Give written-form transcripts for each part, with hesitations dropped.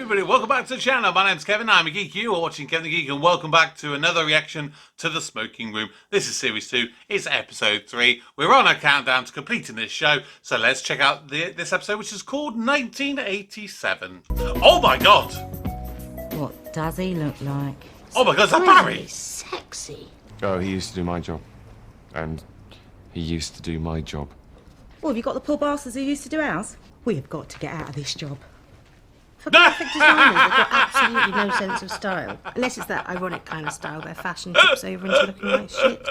everybody, welcome back to the channel. My name's Kevin, I'm a geek. You are watching Kevin the Geek, and welcome back to another reaction to The Smoking Room. This is Series 2, it's Episode 3. We're on a countdown to completing this show, so let's check out this episode, which is called 1987. Oh my god! What does he look like? Oh my god, is that Barry? Sexy. Oh, he used to do my job. And he used to do my job. Oh, have you got the poor bastards who used to do ours? We have got to get out of this job. For graphic designers, they've got absolutely no sense of style. Unless it's that ironic kind of style where fashion tips over into looking like shit.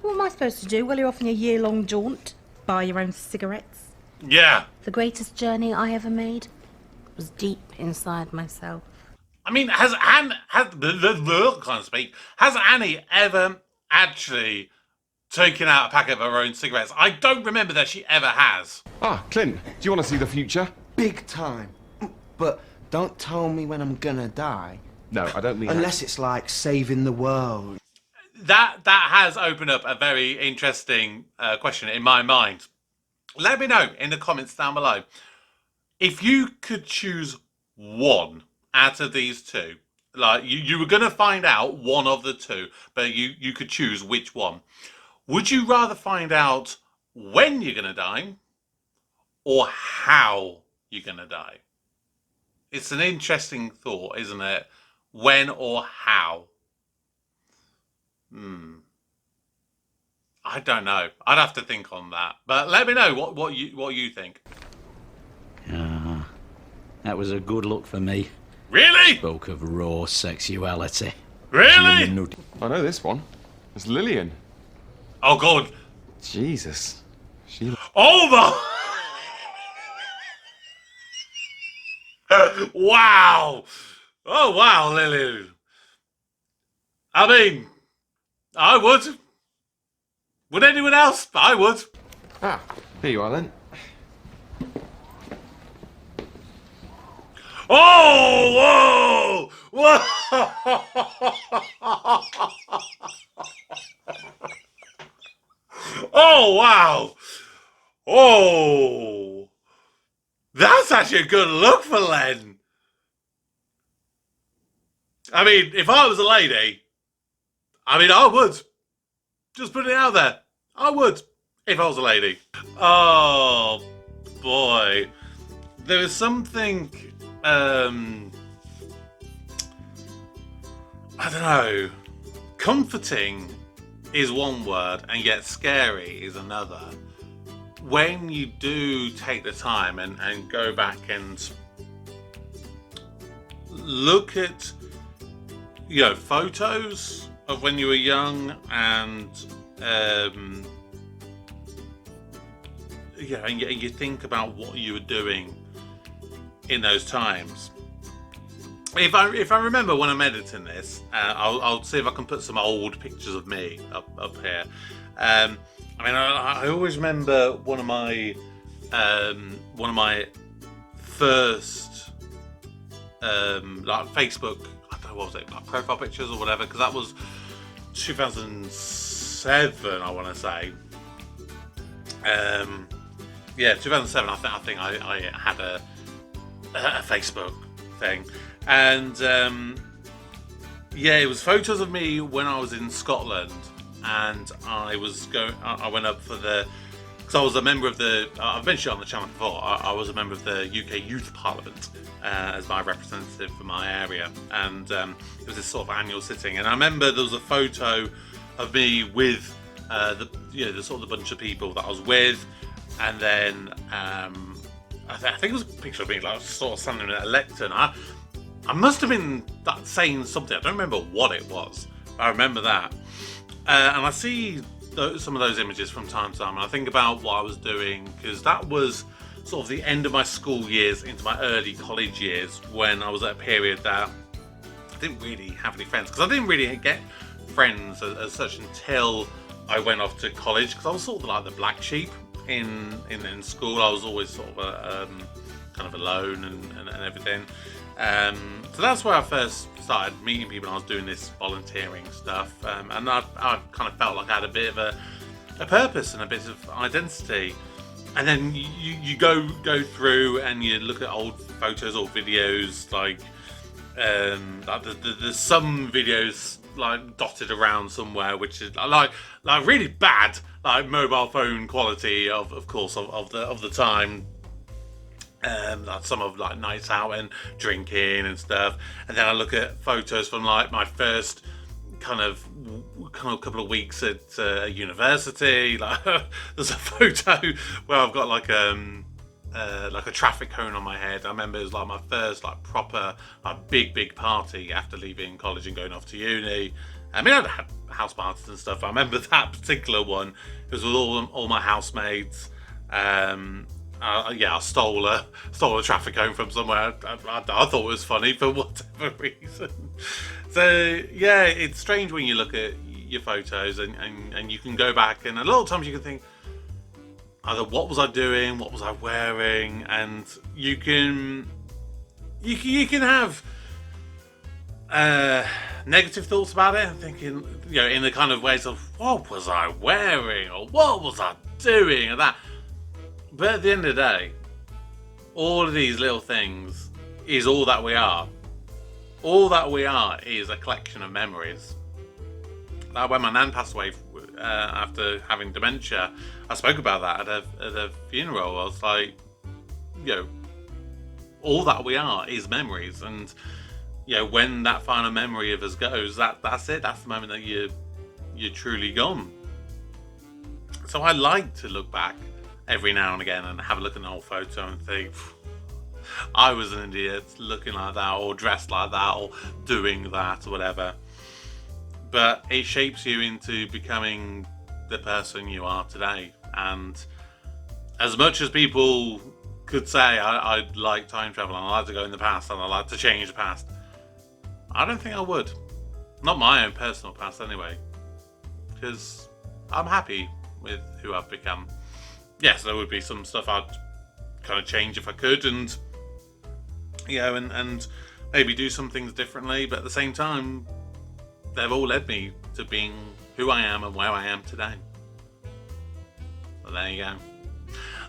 What am I supposed to do while you're off on your year-long jaunt? Buy your own cigarettes? Yeah. The greatest journey I ever made was deep inside myself. I mean, has Annie ever actually taken out a packet of her own cigarettes? I don't remember that she ever has. Ah, Clint, do you want to see the future? Big time. But don't tell me when I'm gonna die. No, I don't mean Unless it's like saving the world. That has opened up a very interesting question in my mind. Let me know in the comments down below. If you could choose one out of these two, like you were going to find out one of the two, but you could choose which one. Would you rather find out when you're going to die or how you're going to die? It's an interesting thought, isn't it? When or how? I don't know. I'd have to think on that. But let me know what you think. That was a good look for me. Really? Spoke of raw sexuality. Really? I know this one. It's Lillian. Oh god. Jesus. She... Oh my... Wow. Oh wow, Lily. I mean, I would. Would anyone else? I would. Ah, here you are then. Oh, whoa! Whoa! Oh, wow! Oh! That's actually a good look for Len. I mean, if I was a lady, I would. Just put it out there. I would, if I was a lady. Oh, boy. There is something, I don't know. Comforting is one word, and yet scary is another. When you do take the time and go back and look at, photos of when you were young and, and you think about what you were doing in those times. If I remember when I'm editing this, I'll see if I can put some old pictures of me up here. I always remember one of my first like Facebook, I don't know, what was it, like profile pictures or whatever, because that was 2007, I want to say. 2007. I think I had a Facebook thing, and it was photos of me when I was in Scotland. And I went up for because I was a member of I've mentioned it on the channel before, I was a member of the UK Youth Parliament as my representative for my area, and it was this sort of annual sitting, and I remember there was a photo of me with the sort of the bunch of people that I was with, and then I think it was a picture of me like sort of standing at a lectern. I must have been saying something, I don't remember what it was, but I remember that. And I see some of those images from time to time, and I think about what I was doing, because that was sort of the end of my school years into my early college years, when I was at a period that I didn't really have any friends, because I didn't really get friends as such until I went off to college, because I was sort of like the black sheep in school. I was always sort of kind of alone and everything. So that's where I first started meeting people. I was doing this volunteering stuff, and I kind of felt like I had a bit of a purpose and a bit of identity. And then you go through and you look at old photos or videos, like there's some videos like dotted around somewhere which is like really bad, like mobile phone quality of course of the time. Like some of like nights out and drinking and stuff, and then I look at photos from like my first kind of couple of weeks at university. Like there's a photo where I've got like a traffic cone on my head. I remember it was like my first like proper like big party after leaving college and going off to uni. I mean, I'd had house parties and stuff. I remember that particular one. It was with all my housemates. I stole a traffic cone from somewhere. I thought it was funny for whatever reason. So yeah, it's strange when you look at your photos and you can go back, and a lot of times you can think either what was I doing, what was I wearing, and you can have negative thoughts about it and thinking, you know, in the kind of ways of what was I wearing or what was I doing and that. But at the end of the day, all of these little things is all that we are. All that we are is a collection of memories. Like when my nan passed away after having dementia, I spoke about that at a funeral. I was like, you know, all that we are is memories, and you know, when that final memory of us goes, that's it. That's the moment that you're truly gone. So I like to look back every now and again and have a look at an old photo and think, I was an idiot looking like that or dressed like that or doing that or whatever. But it shapes you into becoming the person you are today. And as much as people could say I like time travel and I like to go in the past and I like to change the past, I don't think I would. Not my own personal past anyway. Because I'm happy with who I've become. Yes, there would be some stuff I'd kind of change if I could, and you know, and maybe do some things differently. But at the same time, they've all led me to being who I am and where I am today. So there you go.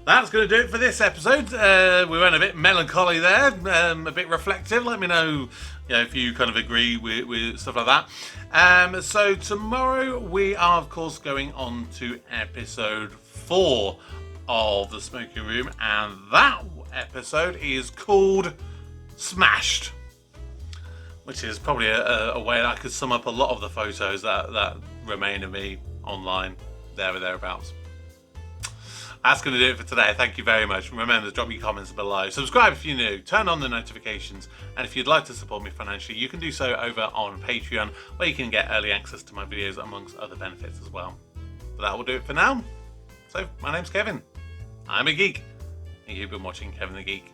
That's going to do it for this episode. We went a bit melancholy there, a bit reflective. Let me know, if you kind of agree with stuff like that. So tomorrow we are, of course, going on to episode 4 of The Smoking Room, and that episode is called Smashed, which is probably a way that I could sum up a lot of the photos that remain of me online, there or thereabouts. That's going to do it for today. Thank you very much. Remember to drop your comments below. Subscribe if you're new. Turn on the notifications. And if you'd like to support me financially, you can do so over on Patreon, where you can get early access to my videos amongst other benefits as well. But that will do it for now. So, my name's Kevin. I'm a geek. And you've been watching Kevin the Geek.